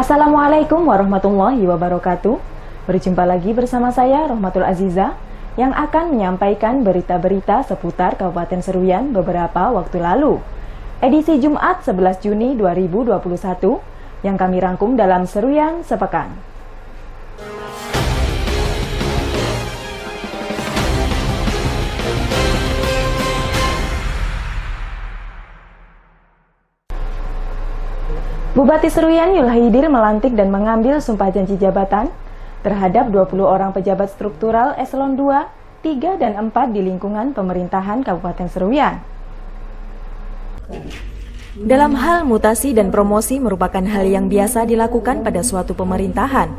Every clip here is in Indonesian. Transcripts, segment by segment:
Assalamualaikum warahmatullahi wabarakatuh. Berjumpa lagi bersama saya Rohmatul Aziza yang akan menyampaikan berita-berita seputar Kabupaten Seruyan beberapa waktu lalu. Edisi Jumat 11 Juni 2021 yang kami rangkum dalam Seruyan Sepekan. Bupati Seruyan Yul Haidir melantik dan mengambil sumpah janji jabatan terhadap 20 orang pejabat struktural eselon 2, 3, dan 4 di lingkungan pemerintahan Kabupaten Seruyan. Dalam hal mutasi dan promosi merupakan hal yang biasa dilakukan pada suatu pemerintahan.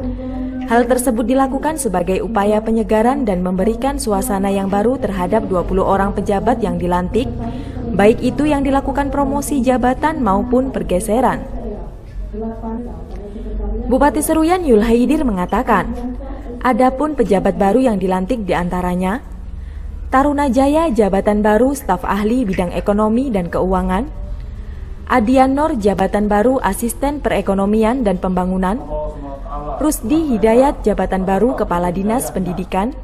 Hal tersebut dilakukan sebagai upaya penyegaran dan memberikan suasana yang baru terhadap 20 orang pejabat yang dilantik, baik itu yang dilakukan promosi jabatan maupun pergeseran. Bupati Seruyan Yul Haidir mengatakan, adapun pejabat baru yang dilantik diantaranya Tarunajaya jabatan baru staf ahli bidang ekonomi dan keuangan, Adian Nur jabatan baru asisten perekonomian dan pembangunan, Rusdi Hidayat jabatan baru kepala dinas pendidikan,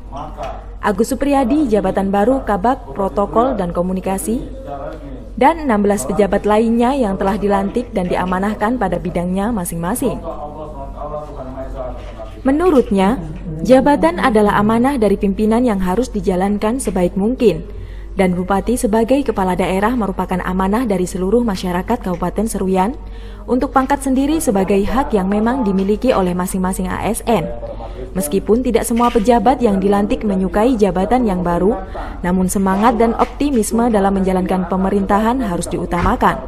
Agus Supriyadi jabatan baru kabak protokol dan komunikasi, dan 16 pejabat lainnya yang telah dilantik dan diamanahkan pada bidangnya masing-masing. Menurutnya, jabatan adalah amanah dari pimpinan yang harus dijalankan sebaik mungkin, dan Bupati sebagai kepala daerah merupakan amanah dari seluruh masyarakat Kabupaten Seruyan untuk pangkat sendiri sebagai hak yang memang dimiliki oleh masing-masing ASN. Meskipun tidak semua pejabat yang dilantik menyukai jabatan yang baru, namun semangat dan optimisme dalam menjalankan pemerintahan harus diutamakan.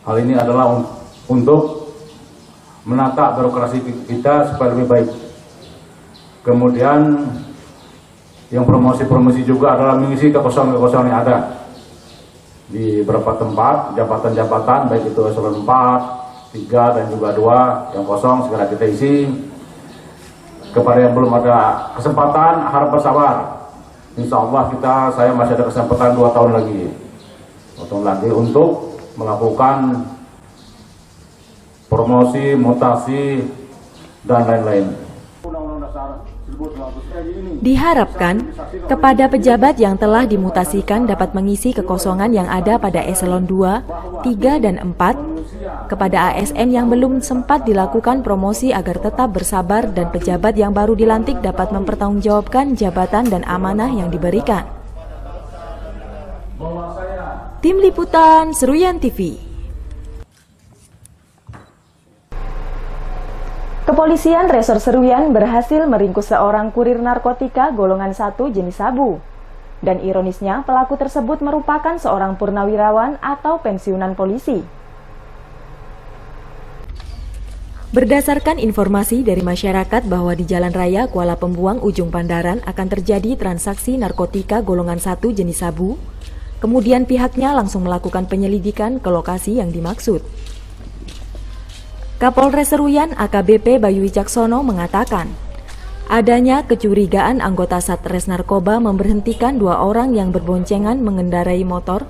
Hal ini adalah untuk menata birokrasi kita supaya lebih baik. Kemudian yang promosi juga adalah mengisi kekosongan yang ada di beberapa tempat, jabatan-jabatan baik itu eselon 4, 3 dan juga 2 yang kosong segera kita isi. Kepada yang belum ada kesempatan harap bersabar. Insya Allah saya masih ada kesempatan 2 tahun lagi untuk melakukan promosi, mutasi dan lain-lain. Diharapkan kepada pejabat yang telah dimutasikan dapat mengisi kekosongan yang ada pada eselon 2, 3, dan 4, kepada ASN yang belum sempat dilakukan promosi agar tetap bersabar dan pejabat yang baru dilantik dapat mempertanggungjawabkan jabatan dan amanah yang diberikan. Tim Liputan Seruyan TV. Kepolisian Resor Seruyan berhasil meringkus seorang kurir narkotika golongan 1 jenis sabu. Dan ironisnya, pelaku tersebut merupakan seorang purnawirawan atau pensiunan polisi. Berdasarkan informasi dari masyarakat bahwa di Jalan Raya Kuala Pembuang Ujung Pandaran akan terjadi transaksi narkotika golongan 1 jenis sabu, kemudian pihaknya langsung melakukan penyelidikan ke lokasi yang dimaksud. Kapolres Seruyan AKBP Bayu Wicaksono mengatakan, adanya kecurigaan anggota Satres Narkoba memberhentikan 2 orang yang berboncengan mengendarai motor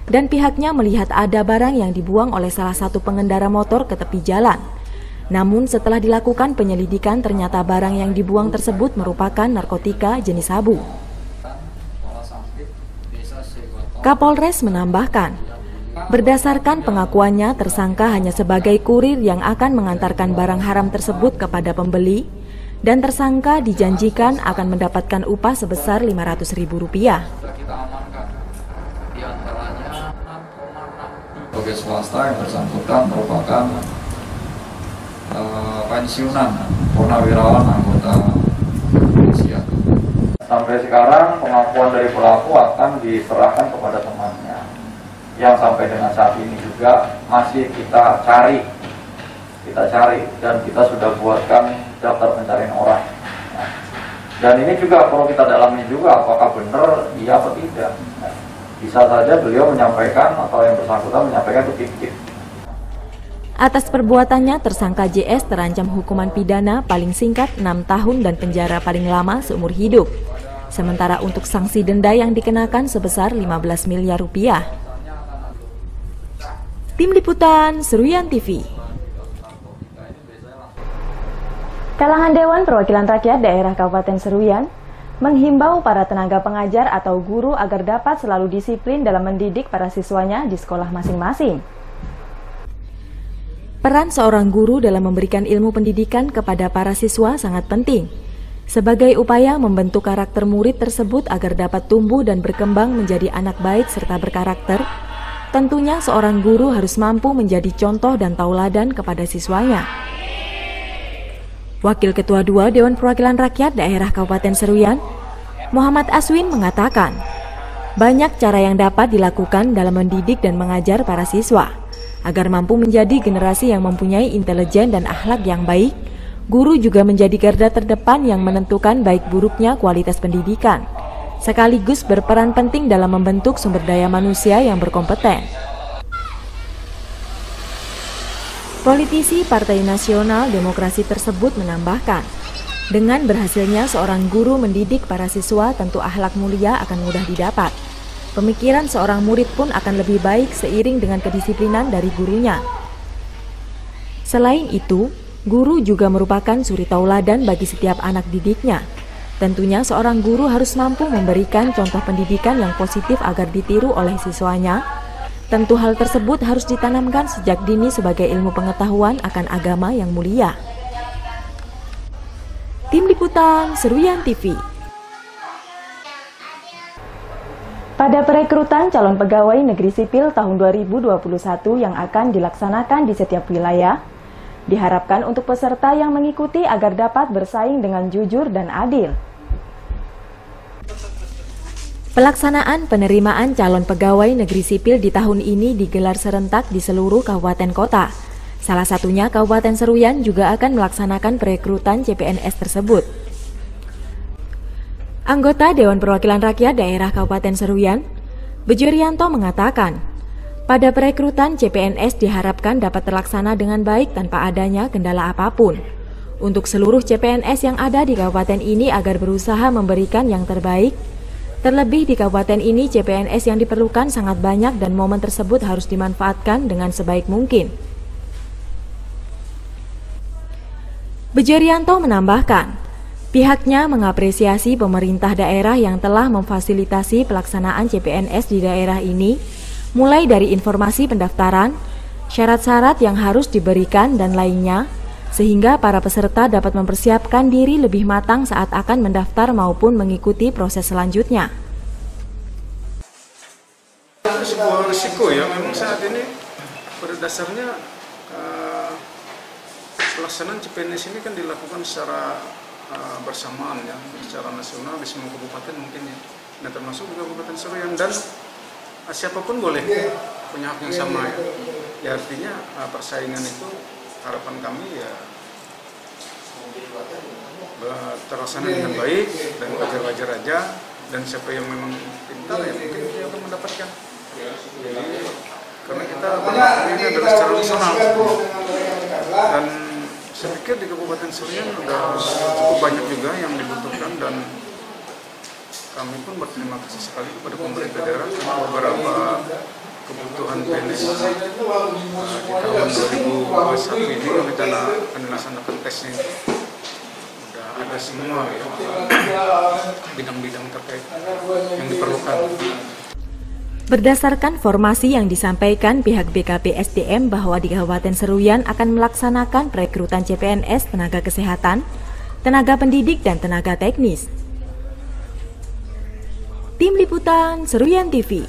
dan pihaknya melihat ada barang yang dibuang oleh salah satu pengendara motor ke tepi jalan. Namun setelah dilakukan penyelidikan ternyata barang yang dibuang tersebut merupakan narkotika jenis sabu. Kapolres menambahkan, berdasarkan pengakuannya, tersangka hanya sebagai kurir yang akan mengantarkan barang haram tersebut kepada pembeli dan tersangka dijanjikan akan mendapatkan upah sebesar Rp500.000. Di antaranya 6,6 sebagai swasta yang bersangkutan merupakan pensiunan purnawirawan anggota kepolisian. Sampai sekarang pengakuan dari pelaku akan diserahkan kepada temannya, yang sampai dengan saat ini juga masih kita cari dan kita sudah buatkan daftar pencarian orang. Dan ini juga perlu kita dalami juga apakah benar iya atau tidak. Bisa saja beliau menyampaikan atau yang bersangkutan menyampaikan itu fiktif. Atas perbuatannya, tersangka JS terancam hukuman pidana paling singkat 6 tahun dan penjara paling lama seumur hidup. Sementara untuk sanksi denda yang dikenakan sebesar Rp15 miliar. Tim Liputan Seruyan TV. Kalangan Dewan Perwakilan Rakyat Daerah Kabupaten Seruyan menghimbau para tenaga pengajar atau guru agar dapat selalu disiplin dalam mendidik para siswanya di sekolah masing-masing. Peran seorang guru dalam memberikan ilmu pendidikan kepada para siswa sangat penting, sebagai upaya membentuk karakter murid tersebut agar dapat tumbuh dan berkembang menjadi anak baik serta berkarakter. Tentunya seorang guru harus mampu menjadi contoh dan tauladan kepada siswanya. Wakil Ketua 2 Dewan Perwakilan Rakyat Daerah Kabupaten Seruyan, Muhammad Aswin mengatakan, banyak cara yang dapat dilakukan dalam mendidik dan mengajar para siswa. Agar mampu menjadi generasi yang mempunyai intelijen dan akhlak yang baik, guru juga menjadi garda terdepan yang menentukan baik buruknya kualitas pendidikan, sekaligus berperan penting dalam membentuk sumber daya manusia yang berkompeten. Politisi Partai Nasional Demokrasi tersebut menambahkan, dengan berhasilnya seorang guru mendidik para siswa, tentu akhlak mulia akan mudah didapat. Pemikiran seorang murid pun akan lebih baik seiring dengan kedisiplinan dari gurunya. Selain itu, guru juga merupakan suri tauladan bagi setiap anak didiknya. Tentunya seorang guru harus mampu memberikan contoh pendidikan yang positif agar ditiru oleh siswanya. Tentu hal tersebut harus ditanamkan sejak dini sebagai ilmu pengetahuan akan agama yang mulia. Tim Liputan Seruyan TV. Pada perekrutan calon pegawai negeri sipil tahun 2021 yang akan dilaksanakan di setiap wilayah, diharapkan untuk peserta yang mengikuti agar dapat bersaing dengan jujur dan adil. Pelaksanaan penerimaan calon pegawai negeri sipil di tahun ini digelar serentak di seluruh kabupaten kota. Salah satunya Kabupaten Seruyan juga akan melaksanakan perekrutan CPNS tersebut. Anggota Dewan Perwakilan Rakyat Daerah Kabupaten Seruyan, Bejo Rianto mengatakan, pada perekrutan CPNS diharapkan dapat terlaksana dengan baik tanpa adanya kendala apapun. Untuk seluruh CPNS yang ada di kabupaten ini agar berusaha memberikan yang terbaik. Terlebih di kabupaten ini CPNS yang diperlukan sangat banyak dan momen tersebut harus dimanfaatkan dengan sebaik mungkin. Bejo Rianto menambahkan, pihaknya mengapresiasi pemerintah daerah yang telah memfasilitasi pelaksanaan CPNS di daerah ini, mulai dari informasi pendaftaran, syarat-syarat yang harus diberikan dan lainnya, sehingga para peserta dapat mempersiapkan diri lebih matang saat akan mendaftar maupun mengikuti proses selanjutnya. Sebuah risiko ya, memang saat ini pada dasarnya pelaksanaan CPNS ini kan dilakukan secara bersamaan ya, secara nasional di semua kabupaten mungkin ya, dan termasuk di Kabupaten Seruyan, dan siapapun boleh punya hak yang sama ya. Ya artinya persaingan itu harapan kami ya terlaksana dengan baik dan wajar-wajar aja, dan siapa yang memang pintar ya mungkin dia akan mendapatkan. Jadi karena kita ini adalah secara nasional, dan saya pikir di Kabupaten Seruyan sudah cukup banyak juga yang dibutuhkan, dan kami pun berterima kasih sekali kepada pemerintah daerah karena beberapa kebutuhan PNS di tahun 2021 ini kami akan dilaksanakan tesnya. Sudah ada semua ya, bidang-bidang terkait yang diperlukan. Berdasarkan formasi yang disampaikan pihak BKP SDM bahwa di Kabupaten Seruyan akan melaksanakan perekrutan CPNS tenaga kesehatan, tenaga pendidik, dan tenaga teknis. Tim Liputan Seruyan TV.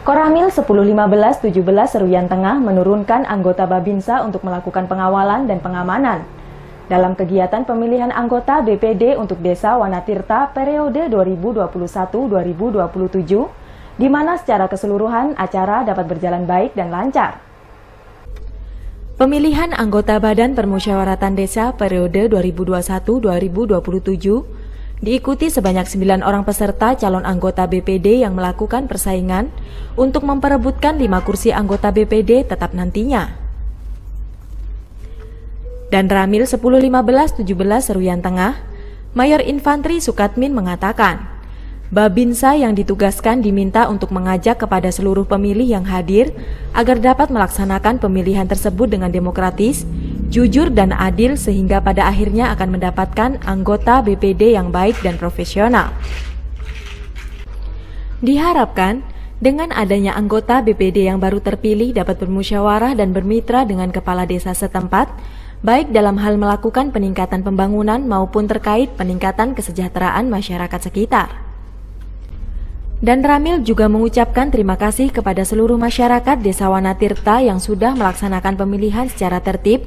Koramil 1015-17 Seruyan Tengah menurunkan anggota Babinsa untuk melakukan pengawalan dan pengamanan dalam kegiatan pemilihan anggota BPD untuk Desa Wanatirta periode 2021-2027, di mana secara keseluruhan acara dapat berjalan baik dan lancar. Pemilihan anggota Badan Permusyawaratan Desa periode 2021-2027 diikuti sebanyak 9 orang peserta calon anggota BPD yang melakukan persaingan untuk memperebutkan 5 kursi anggota BPD tetap nantinya. Dan Ramil 1015-17 Seruyan Tengah Mayor Infantri Sukatmin mengatakan, Babinsa yang ditugaskan diminta untuk mengajak kepada seluruh pemilih yang hadir agar dapat melaksanakan pemilihan tersebut dengan demokratis, jujur dan adil sehingga pada akhirnya akan mendapatkan anggota BPD yang baik dan profesional. Diharapkan, dengan adanya anggota BPD yang baru terpilih dapat bermusyawarah dan bermitra dengan kepala desa setempat, baik dalam hal melakukan peningkatan pembangunan maupun terkait peningkatan kesejahteraan masyarakat sekitar. Dan Ramil juga mengucapkan terima kasih kepada seluruh masyarakat Desa Wanatirta yang sudah melaksanakan pemilihan secara tertib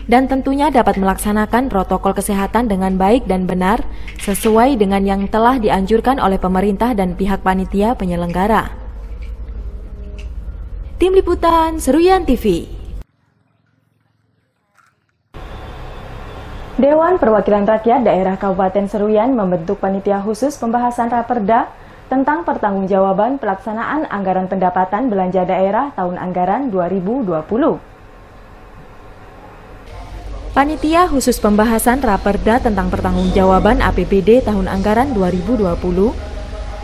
dan tentunya dapat melaksanakan protokol kesehatan dengan baik dan benar sesuai dengan yang telah dianjurkan oleh pemerintah dan pihak panitia penyelenggara. Tim Liputan Seruyan TV. Dewan Perwakilan Rakyat Daerah Kabupaten Seruyan membentuk panitia khusus pembahasan Raperda tentang pertanggungjawaban pelaksanaan anggaran pendapatan belanja daerah tahun anggaran 2020. Panitia khusus pembahasan Raperda tentang pertanggungjawaban APBD tahun anggaran 2020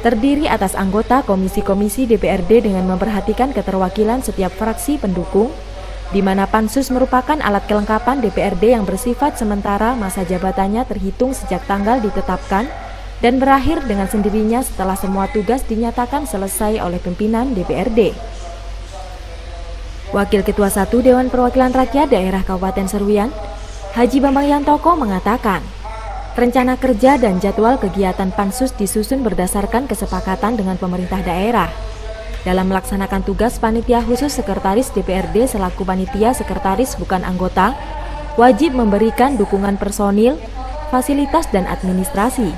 terdiri atas anggota komisi-komisi DPRD dengan memperhatikan keterwakilan setiap fraksi pendukung, di mana Pansus merupakan alat kelengkapan DPRD yang bersifat sementara masa jabatannya terhitung sejak tanggal ditetapkan dan berakhir dengan sendirinya setelah semua tugas dinyatakan selesai oleh pimpinan DPRD. Wakil Ketua 1 Dewan Perwakilan Rakyat Daerah Kabupaten Seruyan, Haji Bambang Yantoko mengatakan, rencana kerja dan jadwal kegiatan Pansus disusun berdasarkan kesepakatan dengan pemerintah daerah. Dalam melaksanakan tugas panitia khusus sekretaris DPRD selaku panitia sekretaris bukan anggota, wajib memberikan dukungan personil, fasilitas dan administrasi.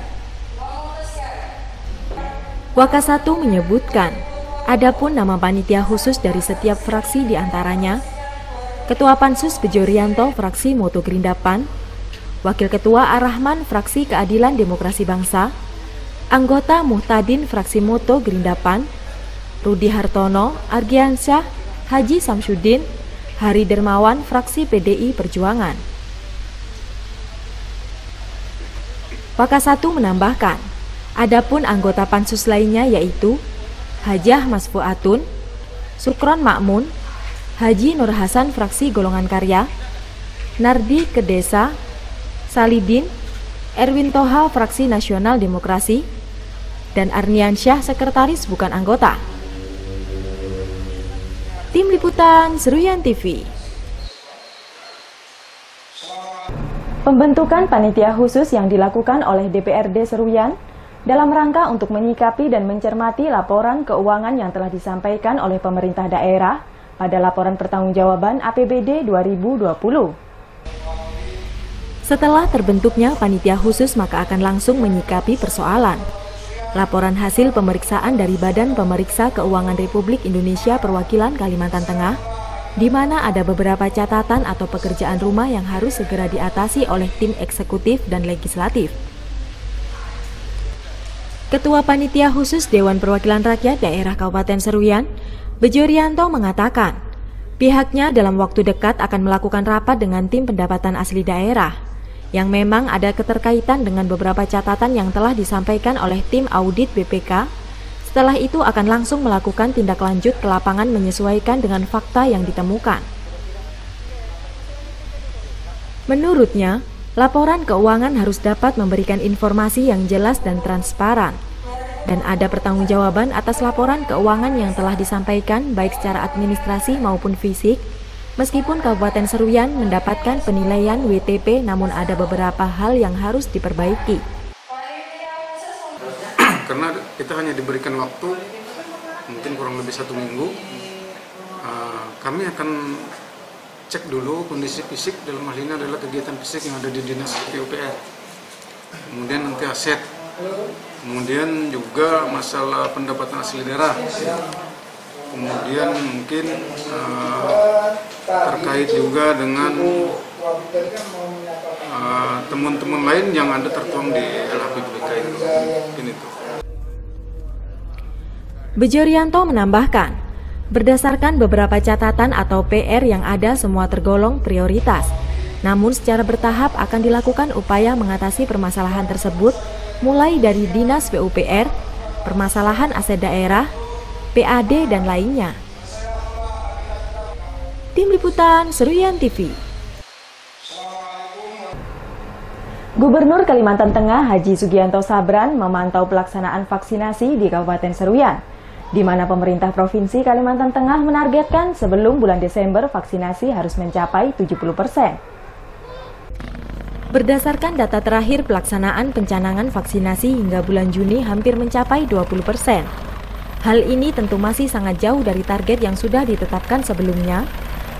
Wakasatu menyebutkan, adapun nama panitia khusus dari setiap fraksi diantaranya, Ketua Pansus Bejo Rianto fraksi Moto Gerindapan, Wakil Ketua Ar-Rahman fraksi Keadilan Demokrasi Bangsa, anggota Muhtadin fraksi Moto Gerindapan, Rudi Hartono, Argiansyah, Haji Samsudin, Hari Dermawan fraksi PDI Perjuangan. Wakasatu menambahkan, adapun anggota Pansus lainnya yaitu Hajah Mas Fuatun, Sukron Makmun, Haji Nur Hasan fraksi Golongan Karya, Nardi Kedesa, Salidin, Erwin Toha fraksi Nasional Demokrasi, dan Arniansyah sekretaris bukan anggota. Tim Liputan Seruyan TV. Pembentukan panitia khusus yang dilakukan oleh DPRD Seruyan dalam rangka untuk menyikapi dan mencermati laporan keuangan yang telah disampaikan oleh pemerintah daerah pada laporan pertanggungjawaban APBD 2020. Setelah terbentuknya panitia khusus, maka akan langsung menyikapi persoalan laporan hasil pemeriksaan dari Badan Pemeriksa Keuangan Republik Indonesia Perwakilan Kalimantan Tengah, di mana ada beberapa catatan atau pekerjaan rumah yang harus segera diatasi oleh tim eksekutif dan legislatif. Ketua Panitia Khusus Dewan Perwakilan Rakyat Daerah Kabupaten Seruyan, Bejo Rianto mengatakan, pihaknya dalam waktu dekat akan melakukan rapat dengan tim pendapatan asli daerah, yang memang ada keterkaitan dengan beberapa catatan yang telah disampaikan oleh tim audit BPK. Setelah itu akan langsung melakukan tindak lanjut ke lapangan menyesuaikan dengan fakta yang ditemukan. Menurutnya, laporan keuangan harus dapat memberikan informasi yang jelas dan transparan, dan ada pertanggungjawaban atas laporan keuangan yang telah disampaikan baik secara administrasi maupun fisik. Meskipun Kabupaten Seruyan mendapatkan penilaian WTP, namun ada beberapa hal yang harus diperbaiki. Karena kita hanya diberikan waktu mungkin kurang lebih 1 minggu, kami akan cek dulu kondisi fisik, dalam hal ini adalah kegiatan fisik yang ada di Dinas PUPR, kemudian nanti aset, kemudian juga masalah pendapatan asli daerah, kemudian mungkin terkait juga dengan teman-teman lain yang ada tertuang di LHPBK ini. Bejo Rianto menambahkan, berdasarkan beberapa catatan atau PR yang ada semua tergolong prioritas, Namun secara bertahap akan dilakukan upaya mengatasi permasalahan tersebut mulai dari Dinas PUPR, permasalahan aset daerah, PAD, dan lainnya. Tim Liputan Seruyan TV. Gubernur Kalimantan Tengah Haji Sugianto Sabran memantau pelaksanaan vaksinasi di Kabupaten Seruyan, di mana pemerintah Provinsi Kalimantan Tengah menargetkan sebelum bulan Desember vaksinasi harus mencapai 70%. Berdasarkan data terakhir pelaksanaan pencanangan vaksinasi hingga bulan Juni hampir mencapai 20%. Hal ini tentu masih sangat jauh dari target yang sudah ditetapkan sebelumnya,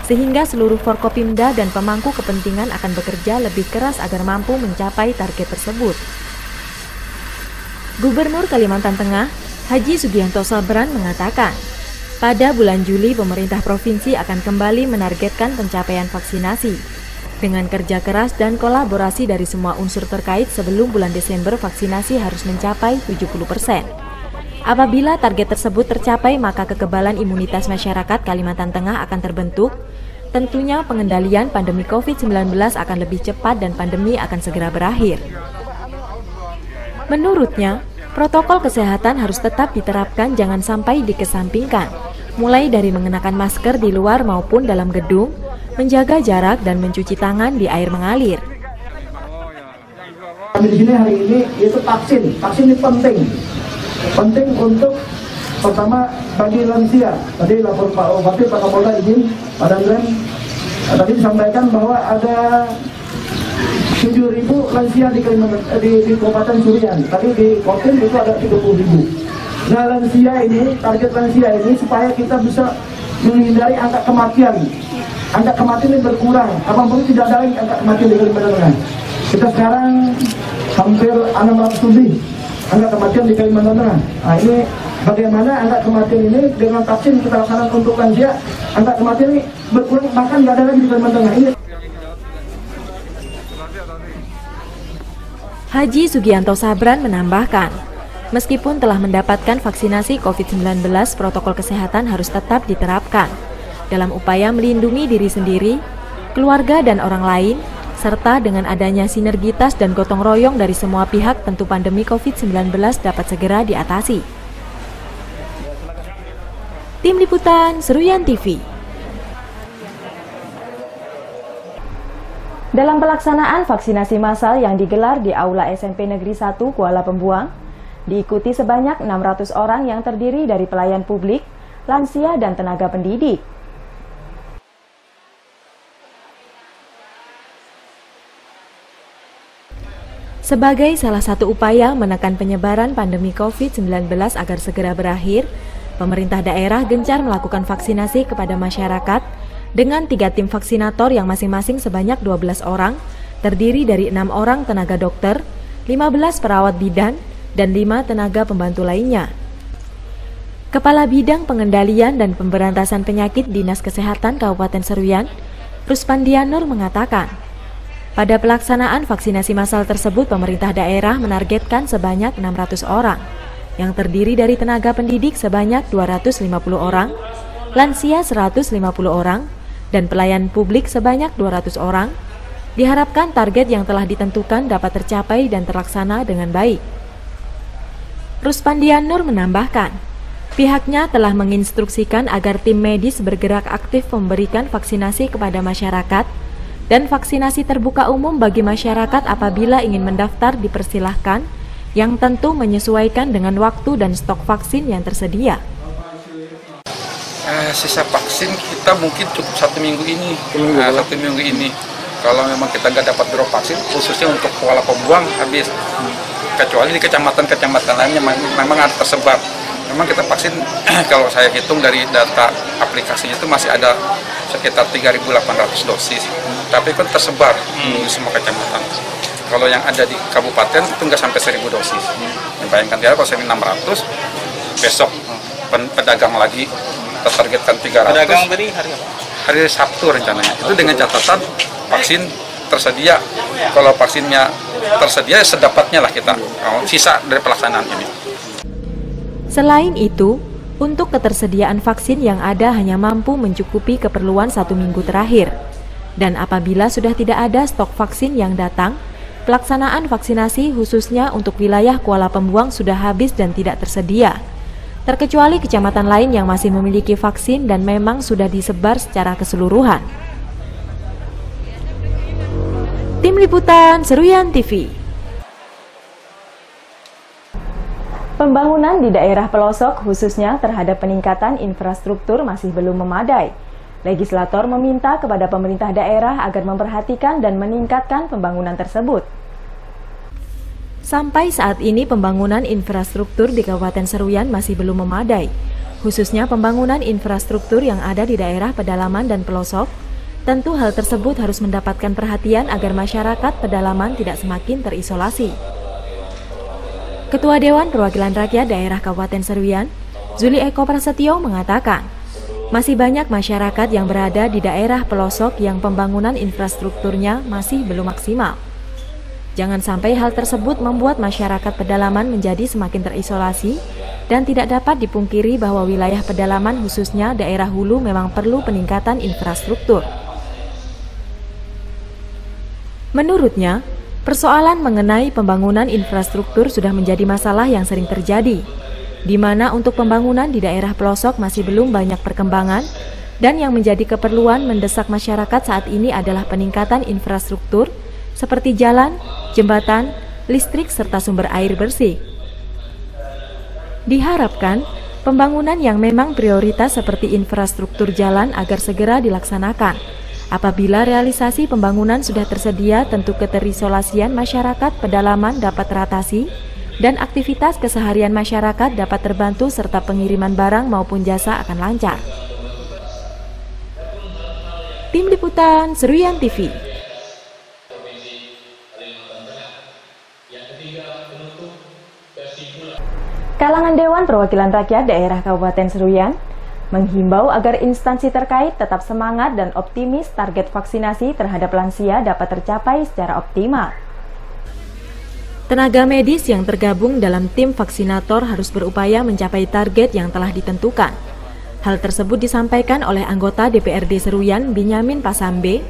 sehingga seluruh Forkopimda dan pemangku kepentingan akan bekerja lebih keras agar mampu mencapai target tersebut. Gubernur Kalimantan Tengah, Haji Sugianto Sabran mengatakan, pada bulan Juli pemerintah provinsi akan kembali menargetkan pencapaian vaksinasi. Dengan kerja keras dan kolaborasi dari semua unsur terkait sebelum bulan Desember vaksinasi harus mencapai 70%. Apabila target tersebut tercapai maka kekebalan imunitas masyarakat Kalimantan Tengah akan terbentuk. Tentunya pengendalian pandemi COVID-19 akan lebih cepat dan pandemi akan segera berakhir. Menurutnya, protokol kesehatan harus tetap diterapkan, jangan sampai dikesampingkan, mulai dari mengenakan masker di luar maupun dalam gedung, menjaga jarak dan mencuci tangan di air mengalir. Kami di sini hari ini yaitu vaksin. Vaksin ini penting untuk pertama bagi lansia. Tadi lapor Pak Bupati, Pak Kapolda izin, Pak Danrem, tadi disampaikan bahwa ada 7.000 lansia di Kabupaten Seruyan. Tadi di Kotim itu ada 30.000. Nah lansia ini, target lansia ini supaya kita bisa menghindari angka kematian. Angka kematian ini berkurang, apapun tidak ada lagi angka kematian di Kalimantan Tengah. Kita sekarang hampir 600 lebih angka kematian di Kalimantan Tengah. Nah ini bagaimana angka kematian ini dengan vaksin kita laksanakan untuk lansia, angka kematian ini berkurang, bahkan tidak ada lagi di Kalimantan Tengah. Ini Haji Sugianto Sabran menambahkan, meskipun telah mendapatkan vaksinasi COVID-19, protokol kesehatan harus tetap diterapkan dalam upaya melindungi diri sendiri, keluarga dan orang lain, serta dengan adanya sinergitas dan gotong royong dari semua pihak tentu pandemi COVID-19 dapat segera diatasi. Tim Liputan Seruyan TV. Dalam pelaksanaan vaksinasi massal yang digelar di Aula SMP Negeri 1 Kuala Pembuang, diikuti sebanyak 600 orang yang terdiri dari pelayan publik, lansia, dan tenaga pendidik. Sebagai salah satu upaya menekan penyebaran pandemi COVID-19 agar segera berakhir, pemerintah daerah gencar melakukan vaksinasi kepada masyarakat dengan 3 tim vaksinator yang masing-masing sebanyak 12 orang, terdiri dari 6 orang tenaga dokter, 15 perawat bidan, dan 5 tenaga pembantu lainnya. Kepala Bidang Pengendalian dan Pemberantasan Penyakit Dinas Kesehatan Kabupaten Seruyan, Ruspandianur mengatakan, pada pelaksanaan vaksinasi massal tersebut, pemerintah daerah menargetkan sebanyak 600 orang, yang terdiri dari tenaga pendidik sebanyak 250 orang, lansia 150 orang, dan pelayan publik sebanyak 200 orang. Diharapkan target yang telah ditentukan dapat tercapai dan terlaksana dengan baik. Ruspandianur menambahkan, pihaknya telah menginstruksikan agar tim medis bergerak aktif memberikan vaksinasi kepada masyarakat, dan vaksinasi terbuka umum bagi masyarakat apabila ingin mendaftar dipersilahkan, yang tentu menyesuaikan dengan waktu dan stok vaksin yang tersedia. Sisa vaksin kita mungkin cukup 1 minggu ini. 1 minggu ini. Kalau memang kita nggak dapat drop vaksin, khususnya untuk Kuala Pembuang habis. Kecuali di kecamatan-kecamatan lainnya memang ada tersebar. Memang kita vaksin, kalau saya hitung dari data aplikasinya itu masih ada sekitar 3.800 dosis. Tapi kan tersebar di semua kecamatan. Kalau yang ada di kabupaten itu nggak sampai 1.000 dosis. Bayangkan dia kalau saya 600, besok pedagang lagi tertargetkan 300. Pedagang tadi hari apa? Hari Sabtu rencananya. Itu dengan catatan vaksin tersedia. Kalau vaksinnya tersedia, sedapatnya lah kita. Sisa dari pelaksanaan ini. Selain itu, untuk ketersediaan vaksin yang ada hanya mampu mencukupi keperluan 1 minggu terakhir. Dan apabila sudah tidak ada stok vaksin yang datang, pelaksanaan vaksinasi khususnya untuk wilayah Kuala Pembuang sudah habis dan tidak tersedia. Terkecuali kecamatan lain yang masih memiliki vaksin dan memang sudah disebar secara keseluruhan. Tim Liputan Seruyan TV. Pembangunan di daerah pelosok khususnya terhadap peningkatan infrastruktur masih belum memadai. Legislator meminta kepada pemerintah daerah agar memperhatikan dan meningkatkan pembangunan tersebut. Sampai saat ini pembangunan infrastruktur di Kabupaten Seruyan masih belum memadai, khususnya pembangunan infrastruktur yang ada di daerah pedalaman dan pelosok. Tentu hal tersebut harus mendapatkan perhatian agar masyarakat pedalaman tidak semakin terisolasi. Ketua Dewan Perwakilan Rakyat Daerah Kabupaten Seruyan, Zuli Eko Prasetyo mengatakan, masih banyak masyarakat yang berada di daerah pelosok yang pembangunan infrastrukturnya masih belum maksimal. Jangan sampai hal tersebut membuat masyarakat pedalaman menjadi semakin terisolasi dan tidak dapat dipungkiri bahwa wilayah pedalaman khususnya daerah hulu memang perlu peningkatan infrastruktur. Menurutnya, persoalan mengenai pembangunan infrastruktur sudah menjadi masalah yang sering terjadi, di mana untuk pembangunan di daerah pelosok masih belum banyak perkembangan, dan yang menjadi keperluan mendesak masyarakat saat ini adalah peningkatan infrastruktur seperti jalan, jembatan, listrik, serta sumber air bersih. Diharapkan, pembangunan yang memang prioritas seperti infrastruktur jalan agar segera dilaksanakan. Apabila realisasi pembangunan sudah tersedia, tentu keterisolasian masyarakat pedalaman dapat teratasi dan aktivitas keseharian masyarakat dapat terbantu serta pengiriman barang maupun jasa akan lancar. Tim Liputan Seruyan TV. Kalangan Dewan Perwakilan Rakyat Daerah Kabupaten Seruyan menghimbau agar instansi terkait tetap semangat dan optimis target vaksinasi terhadap lansia dapat tercapai secara optimal. Tenaga medis yang tergabung dalam tim vaksinator harus berupaya mencapai target yang telah ditentukan. Hal tersebut disampaikan oleh anggota DPRD Seruyan Binyamin Pasambe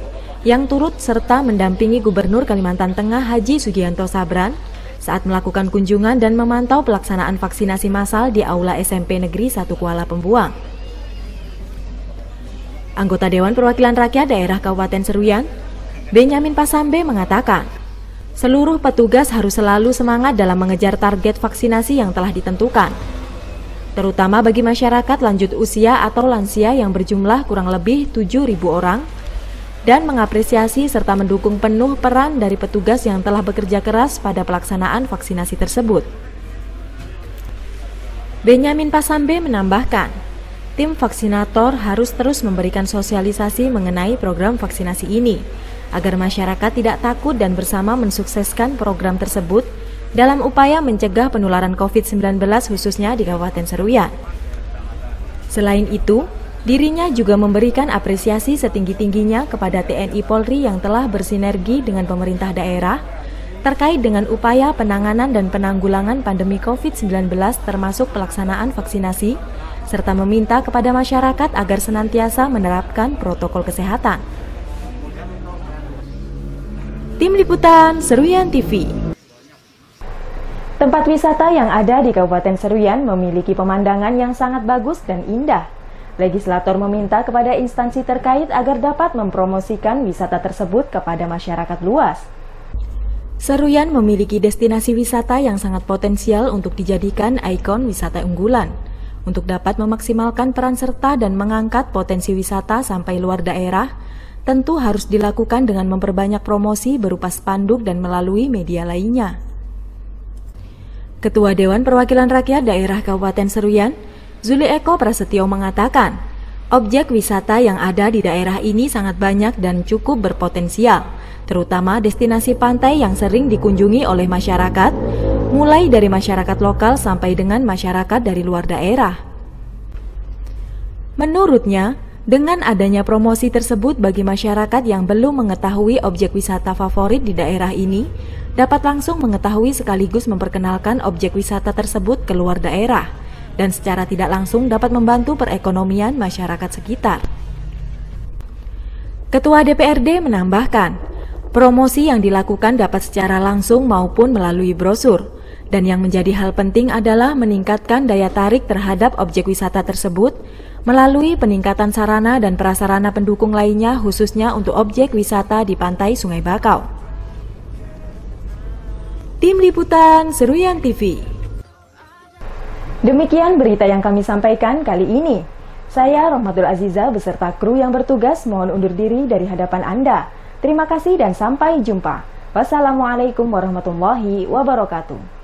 yang turut serta mendampingi Gubernur Kalimantan Tengah Haji Sugianto Sabran saat melakukan kunjungan dan memantau pelaksanaan vaksinasi massal di Aula SMP Negeri 1 Kuala Pembuang. Anggota Dewan Perwakilan Rakyat Daerah Kabupaten Seruyan, Binyamin Pasambe mengatakan, seluruh petugas harus selalu semangat dalam mengejar target vaksinasi yang telah ditentukan, terutama bagi masyarakat lanjut usia atau lansia yang berjumlah kurang lebih 7.000 orang, dan mengapresiasi serta mendukung penuh peran dari petugas yang telah bekerja keras pada pelaksanaan vaksinasi tersebut. Binyamin Pasambe menambahkan, tim vaksinator harus terus memberikan sosialisasi mengenai program vaksinasi ini, agar masyarakat tidak takut dan bersama mensukseskan program tersebut dalam upaya mencegah penularan COVID-19 khususnya di Kabupaten Seruyan. Selain itu, dirinya juga memberikan apresiasi setinggi-tingginya kepada TNI Polri yang telah bersinergi dengan pemerintah daerah terkait dengan upaya penanganan dan penanggulangan pandemi COVID-19 termasuk pelaksanaan vaksinasi, serta meminta kepada masyarakat agar senantiasa menerapkan protokol kesehatan. Tim Liputan Seruyan TV. Tempat wisata yang ada di Kabupaten Seruyan memiliki pemandangan yang sangat bagus dan indah. Legislator meminta kepada instansi terkait agar dapat mempromosikan wisata tersebut kepada masyarakat luas. Seruyan memiliki destinasi wisata yang sangat potensial untuk dijadikan ikon wisata unggulan. Untuk dapat memaksimalkan peran serta dan mengangkat potensi wisata sampai luar daerah, tentu harus dilakukan dengan memperbanyak promosi berupa spanduk dan melalui media lainnya. Ketua Dewan Perwakilan Rakyat Daerah Kabupaten Seruyan, Zuli Eko Prasetyo mengatakan, objek wisata yang ada di daerah ini sangat banyak dan cukup berpotensial, terutama destinasi pantai yang sering dikunjungi oleh masyarakat, mulai dari masyarakat lokal sampai dengan masyarakat dari luar daerah. Menurutnya, dengan adanya promosi tersebut bagi masyarakat yang belum mengetahui objek wisata favorit di daerah ini, dapat langsung mengetahui sekaligus memperkenalkan objek wisata tersebut ke luar daerah, dan secara tidak langsung dapat membantu perekonomian masyarakat sekitar. Ketua DPRD menambahkan, promosi yang dilakukan dapat secara langsung maupun melalui brosur, dan yang menjadi hal penting adalah meningkatkan daya tarik terhadap objek wisata tersebut melalui peningkatan sarana dan prasarana pendukung lainnya khususnya untuk objek wisata di pantai Sungai Bakau. Tim Liputan Seruyan TV. Demikian berita yang kami sampaikan kali ini. Saya Rohmatul Aziza beserta kru yang bertugas mohon undur diri dari hadapan Anda. Terima kasih dan sampai jumpa. Wassalamualaikum warahmatullahi wabarakatuh.